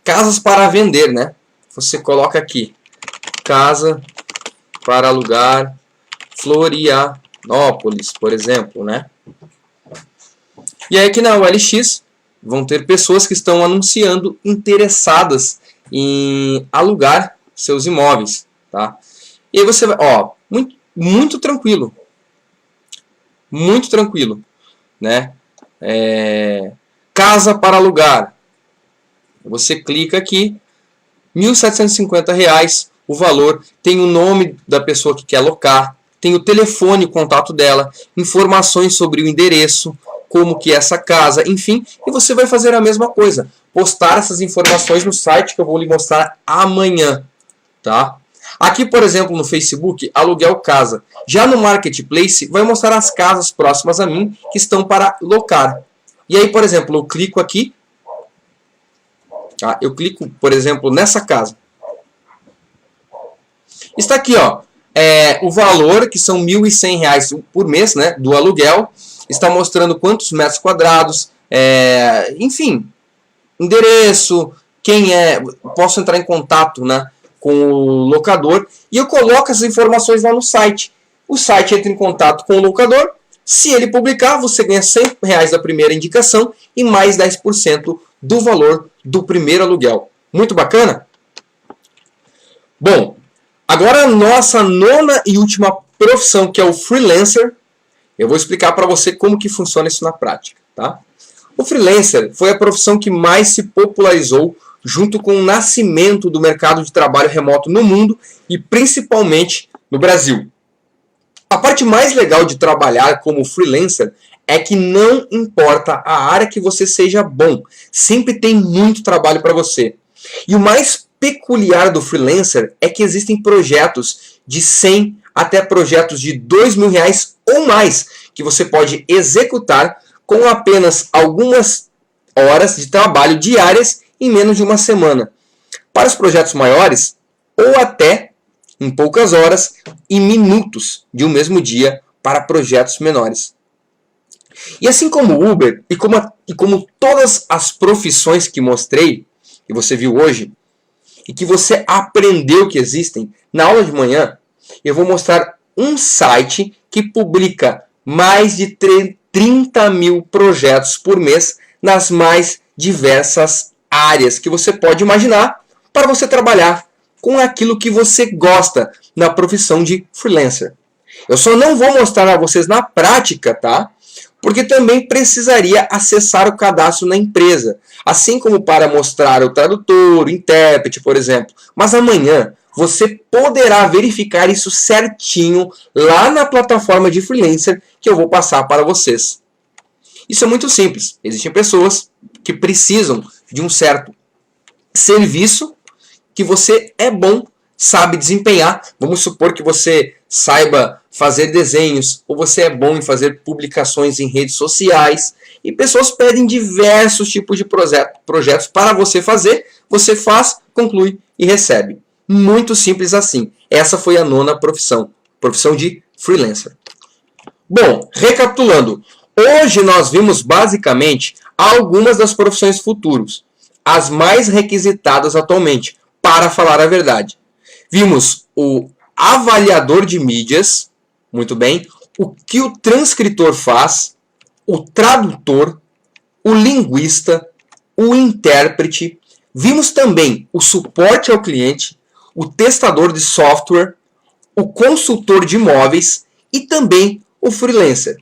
casas para vender, né? Você coloca aqui, casa para alugar Florianópolis, por exemplo, né? E aí aqui na OLX vão ter pessoas que estão anunciando interessadas em alugar seus imóveis, tá? E aí você vai, ó, muito tranquilo. Muito tranquilo, né? Casa para alugar. Você clica aqui, R$1.750 o valor, tem o nome da pessoa que quer alocar, tem o telefone, o contato dela, informações sobre o endereço, como que é essa casa, enfim, e você vai fazer a mesma coisa, postar essas informações no site que eu vou lhe mostrar amanhã, tá? Aqui, por exemplo, no Facebook, aluguel casa. Já no Marketplace, vai mostrar as casas próximas a mim que estão para locar. E aí, por exemplo, eu clico aqui, tá? Eu clico, por exemplo, nessa casa. Está aqui, ó, o valor, que são R$1.100 por mês, né, do aluguel. Está mostrando quantos metros quadrados, enfim, endereço, quem é, posso entrar em contato, né, com o locador, e eu coloco essas informações lá no site. O site entra em contato com o locador, se ele publicar, você ganha R$100 da primeira indicação e mais 10% do valor do primeiro aluguel. Muito bacana? Bom, agora a nossa nona e última profissão, que é o freelancer. Eu vou explicar para você como que funciona isso na prática, tá? O freelancer foi a profissão que mais se popularizou junto com o nascimento do mercado de trabalho remoto no mundo e principalmente no Brasil. A parte mais legal de trabalhar como freelancer é que não importa a área que você seja bom, sempre tem muito trabalho para você. E o mais peculiar do freelancer é que existem projetos de 100 até projetos de R$2.000 ou mais, que você pode executar com apenas algumas horas de trabalho diárias em menos de uma semana. Para os projetos maiores, ou até em poucas horas e minutos de um mesmo dia para projetos menores. E assim como o Uber e como todas as profissões que mostrei, que você viu hoje, e que você aprendeu que existem, na aula de manhã eu vou mostrar um site que publica mais de 30 mil projetos por mês nas mais diversas áreas que você pode imaginar para você trabalhar com aquilo que você gosta na profissão de freelancer. Eu só não vou mostrar a vocês na prática, tá? Porque também precisaria acessar o cadastro na empresa, assim como para mostrar o tradutor, o intérprete, por exemplo. Mas amanhã você poderá verificar isso certinho lá na plataforma de freelancer que eu vou passar para vocês. Isso é muito simples. Existem pessoas que precisam de um certo serviço que você é bom, sabe desempenhar. Vamos supor que você saiba fazer desenhos, ou você é bom em fazer publicações em redes sociais, e pessoas pedem diversos tipos de projetos para você fazer, você faz, conclui e recebe. Muito simples assim. Essa foi a nona profissão, profissão de freelancer. Bom, recapitulando, hoje nós vimos basicamente algumas das profissões futuras, as mais requisitadas atualmente, para falar a verdade. Vimos o avaliador de mídias, muito bem, o que o transcritor faz, o tradutor, o linguista, o intérprete. Vimos também o suporte ao cliente, o testador de software, o consultor de imóveis e também o freelancer.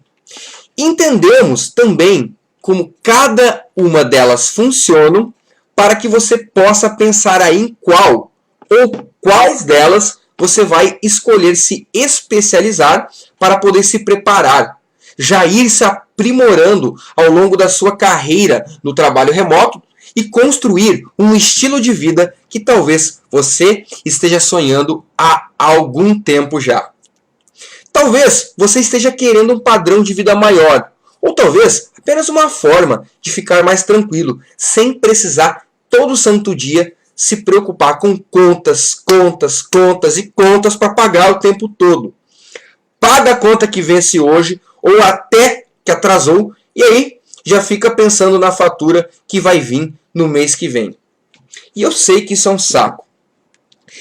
Entendemos também como cada uma delas funcionam para que você possa pensar aí em qual ou quais delas você vai escolher se especializar para poder se preparar, já ir se aprimorando ao longo da sua carreira no trabalho remoto e construir um estilo de vida que talvez você esteja sonhando há algum tempo já. Talvez você esteja querendo um padrão de vida maior, ou talvez apenas uma forma de ficar mais tranquilo, sem precisar todo santo dia se preocupar com contas e contas para pagar o tempo todo. Paga a conta que vence hoje ou até que atrasou e aí já fica pensando na fatura que vai vir no mês que vem. E eu sei que isso é um saco.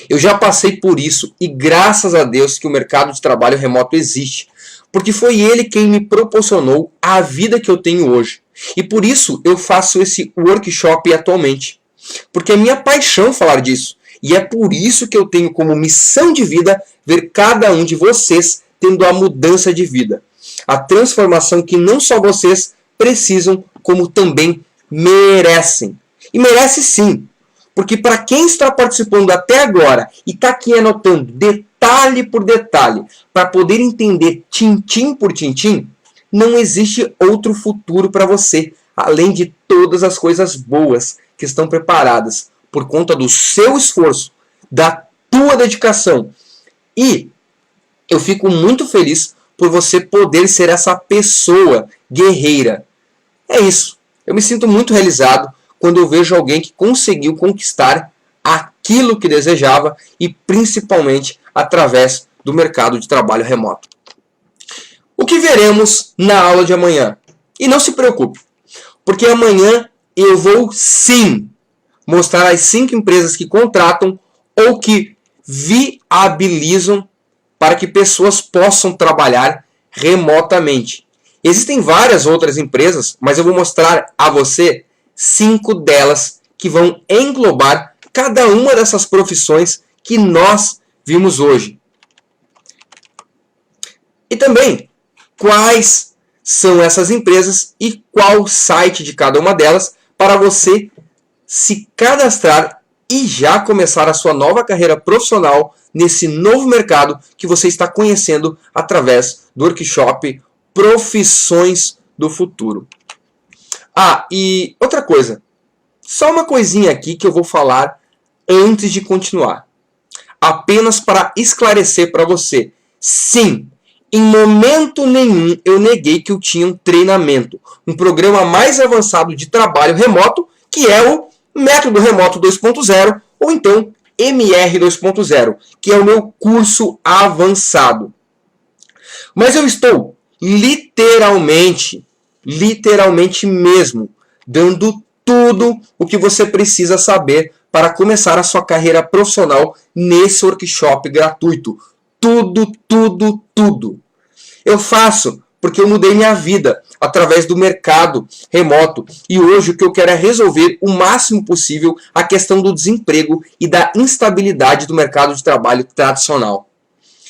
Eu já passei por isso e graças a Deus que o mercado de trabalho remoto existe, porque foi ele quem me proporcionou a vida que eu tenho hoje. E por isso eu faço esse workshop atualmente. Porque é minha paixão falar disso. E é por isso que eu tenho como missão de vida ver cada um de vocês tendo a mudança de vida. A transformação que não só vocês precisam, como também merecem. E merece sim. Porque para quem está participando até agora e está aqui anotando detalhe por detalhe para poder entender tintim por tintim, não existe outro futuro para você, além de todas as coisas boas que estão preparadas por conta do seu esforço, da tua dedicação. E eu fico muito feliz por você poder ser essa pessoa guerreira. É isso. Eu me sinto muito realizado quando eu vejo alguém que conseguiu conquistar aquilo que desejava e principalmente através do mercado de trabalho remoto. O que veremos na aula de amanhã? E não se preocupe, porque amanhã eu vou sim mostrar as 5 empresas que contratam ou que viabilizam para que pessoas possam trabalhar remotamente. Existem várias outras empresas, mas eu vou mostrar a você 5 delas que vão englobar cada uma dessas profissões que nós vimos hoje. E também quais são essas empresas e qual site de cada uma delas para você se cadastrar e já começar a sua nova carreira profissional nesse novo mercado que você está conhecendo através do workshop Profissões do Futuro. Ah, e outra coisa, só uma coisinha aqui que eu vou falar antes de continuar. Apenas para esclarecer para você. Sim, em momento nenhum eu neguei que eu tinha um treinamento, um programa mais avançado de trabalho remoto, que é o Método Remoto 2.0, ou então MR 2.0, que é o meu curso avançado. Mas eu estou literalmente mesmo, dando tudo o que você precisa saber para começar a sua carreira profissional nesse workshop gratuito. Tudo. Eu faço porque eu mudei minha vida através do mercado remoto e hoje o que eu quero é resolver o máximo possível a questão do desemprego e da instabilidade do mercado de trabalho tradicional.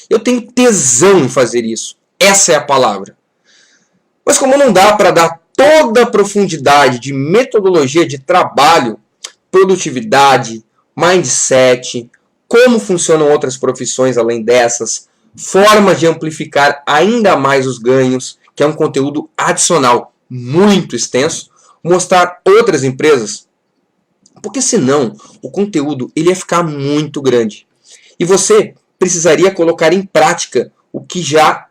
Eu tenho tesão em fazer isso. Essa é a palavra. Mas como não dá para dar toda a profundidade de metodologia de trabalho, produtividade, mindset, como funcionam outras profissões além dessas, formas de amplificar ainda mais os ganhos, que é um conteúdo adicional muito extenso, mostrar outras empresas, porque senão o conteúdo ele ia ficar muito grande. E você precisaria colocar em prática o que já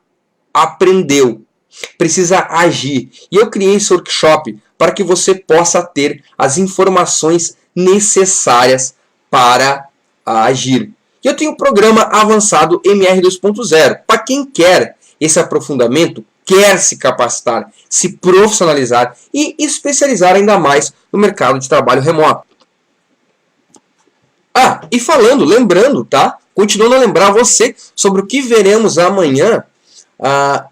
aprendeu. Precisa agir. E eu criei esse workshop para que você possa ter as informações necessárias para agir. E eu tenho o programa avançado MR 2.0. Para quem quer esse aprofundamento quer se capacitar, se profissionalizar e especializar ainda mais no mercado de trabalho remoto. E falando, lembrando, tá? Continuando a lembrar você sobre o que veremos amanhã,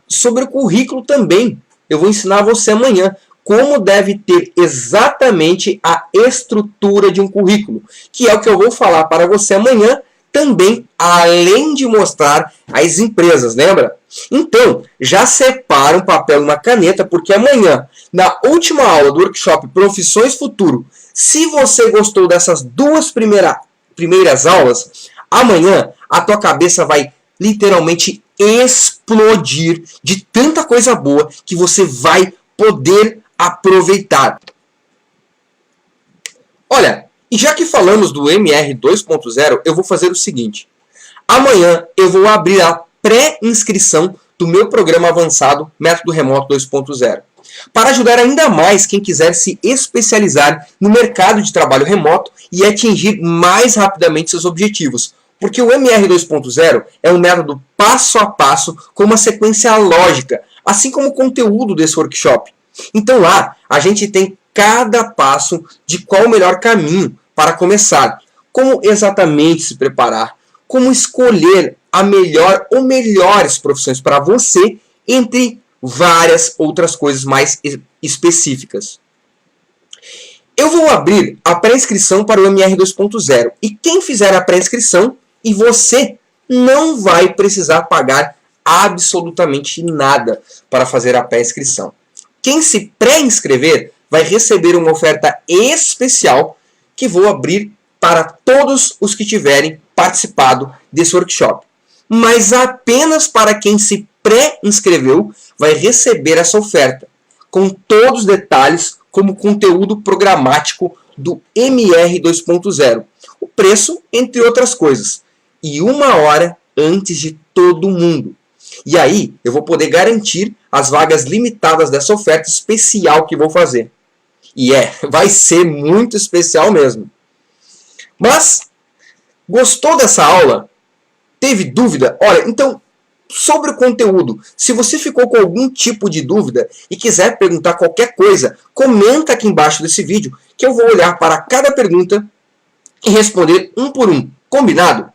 sobre o currículo também. Eu vou ensinar você amanhã como deve ter exatamente a estrutura de um currículo, que é o que eu vou falar para você amanhã também, além de mostrar as empresas, lembra? Então, já separa um papel e uma caneta, porque amanhã, na última aula do workshop Profissões Futuro, se você gostou dessas duas primeiras aulas, amanhã a tua cabeça vai literalmente explodir de tanta coisa boa que você vai poder aproveitar. Olha, e já que falamos do MR 2.0, eu vou fazer o seguinte. Amanhã eu vou abrir a pré-inscrição do meu programa avançado Método Remoto 2.0. Para ajudar ainda mais quem quiser se especializar no mercado de trabalho remoto e atingir mais rapidamente seus objetivos. Porque o MR 2.0 é um método passo a passo com uma sequência lógica, assim como o conteúdo desse workshop. Então lá a gente tem cada passo de qual o melhor caminho para começar, como exatamente se preparar, como escolher a melhor ou melhores profissões para você, entre várias outras coisas mais específicas. Eu vou abrir a pré-inscrição para o MR 2.0 e quem fizer a pré-inscrição e você não vai precisar pagar absolutamente nada para fazer a pré-inscrição. Quem se pré-inscrever vai receber uma oferta especial que vou abrir para todos os que tiverem participado desse workshop. Mas apenas para quem se pré-inscreveu vai receber essa oferta, com todos os detalhes como conteúdo programático do MR 2.0. O preço, entre outras coisas. E 1 hora antes de todo mundo. E aí eu vou poder garantir as vagas limitadas dessa oferta especial que vou fazer. E vai ser muito especial mesmo. Mas, gostou dessa aula? Teve dúvida? Olha, então, sobre o conteúdo, se você ficou com algum tipo de dúvida e quiser perguntar qualquer coisa, comenta aqui embaixo desse vídeo que eu vou olhar para cada pergunta e responder um por um. Combinado?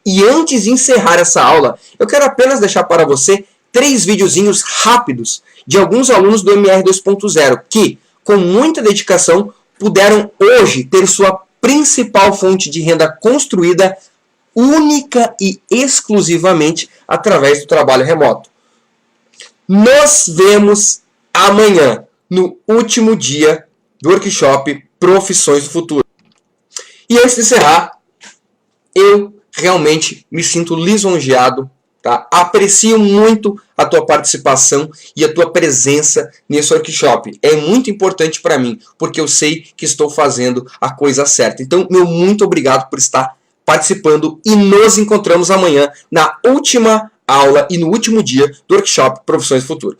E antes de encerrar essa aula, eu quero apenas deixar para você 3 videozinhos rápidos de alguns alunos do MR 2.0 que, com muita dedicação, puderam hoje ter sua principal fonte de renda construída única e exclusivamente através do trabalho remoto. Nos vemos amanhã, no último dia do workshop Profissões do Futuro. E antes de encerrar, eu realmente me sinto lisonjeado, tá? Aprecio muito a tua participação e a tua presença nesse workshop. É muito importante para mim, porque eu sei que estou fazendo a coisa certa. Então, meu muito obrigado por estar participando e nos encontramos amanhã na última aula e no último dia do workshop Profissões do Futuro.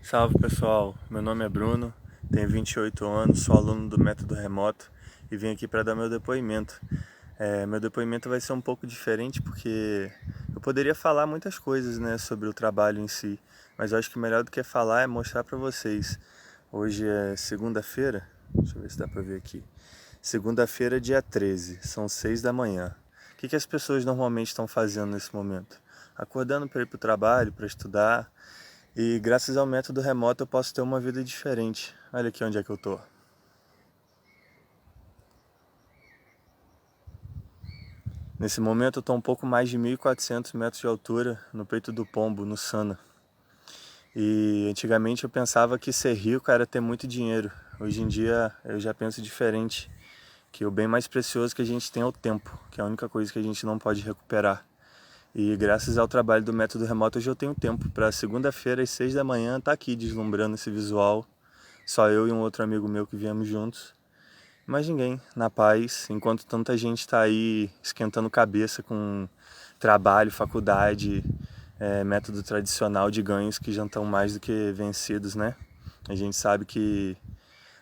Salve pessoal, meu nome é Bruno, tenho 28 anos, sou aluno do Método Remoto e vim aqui para dar meu depoimento. Meu depoimento vai ser um pouco diferente porque eu poderia falar muitas coisas, né, sobre o trabalho em si, mas eu acho que melhor do que falar é mostrar para vocês. Hoje é segunda-feira, deixa eu ver se dá para ver aqui. Segunda-feira, dia 13, são 6 da manhã. O que as pessoas normalmente estão fazendo nesse momento? Acordando para ir para o trabalho, para estudar, e graças ao método remoto eu posso ter uma vida diferente. Olha aqui onde é que eu tô. Nesse momento eu estou um pouco mais de 1.400 metros de altura, no peito do Pombo, no Sana. E antigamente eu pensava que ser rico era ter muito dinheiro. Hoje em dia eu já penso diferente, que o bem mais precioso que a gente tem é o tempo, que é a única coisa que a gente não pode recuperar. E graças ao trabalho do método remoto hoje eu tenho tempo para segunda-feira às 6 da manhã estar aqui deslumbrando esse visual. Só eu e um outro amigo meu que viemos juntos. Mas ninguém, na paz, enquanto tanta gente está aí esquentando cabeça com trabalho, faculdade, método tradicional de ganhos que já estão mais do que vencidos, né? A gente sabe que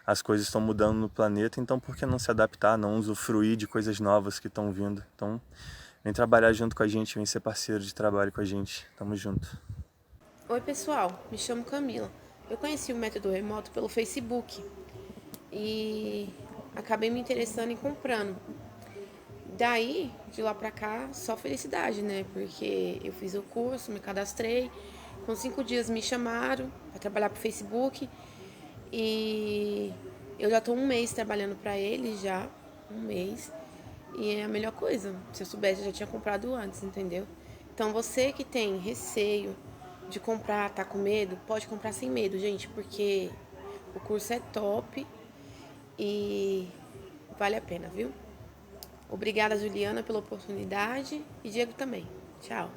as coisas estão mudando no planeta, então por que não se adaptar, não usufruir de coisas novas que estão vindo? Então, Vem trabalhar junto com a gente, vem ser parceiro de trabalho com a gente. Tamo junto. Oi pessoal, me chamo Camila. Eu conheci o método remoto pelo Facebook e acabei me interessando e comprando. Daí, de lá pra cá, só felicidade, né? Porque eu fiz o curso, me cadastrei, com 5 dias me chamaram pra trabalhar pro Facebook e eu já tô 1 mês trabalhando pra ele já, 1 mês. E é a melhor coisa. Se eu soubesse, eu já tinha comprado antes, entendeu? Então você que tem receio de comprar, tá com medo, pode comprar sem medo, gente, porque o curso é top e vale a pena, viu? Obrigada, Juliana, pela oportunidade e Diego também. Tchau.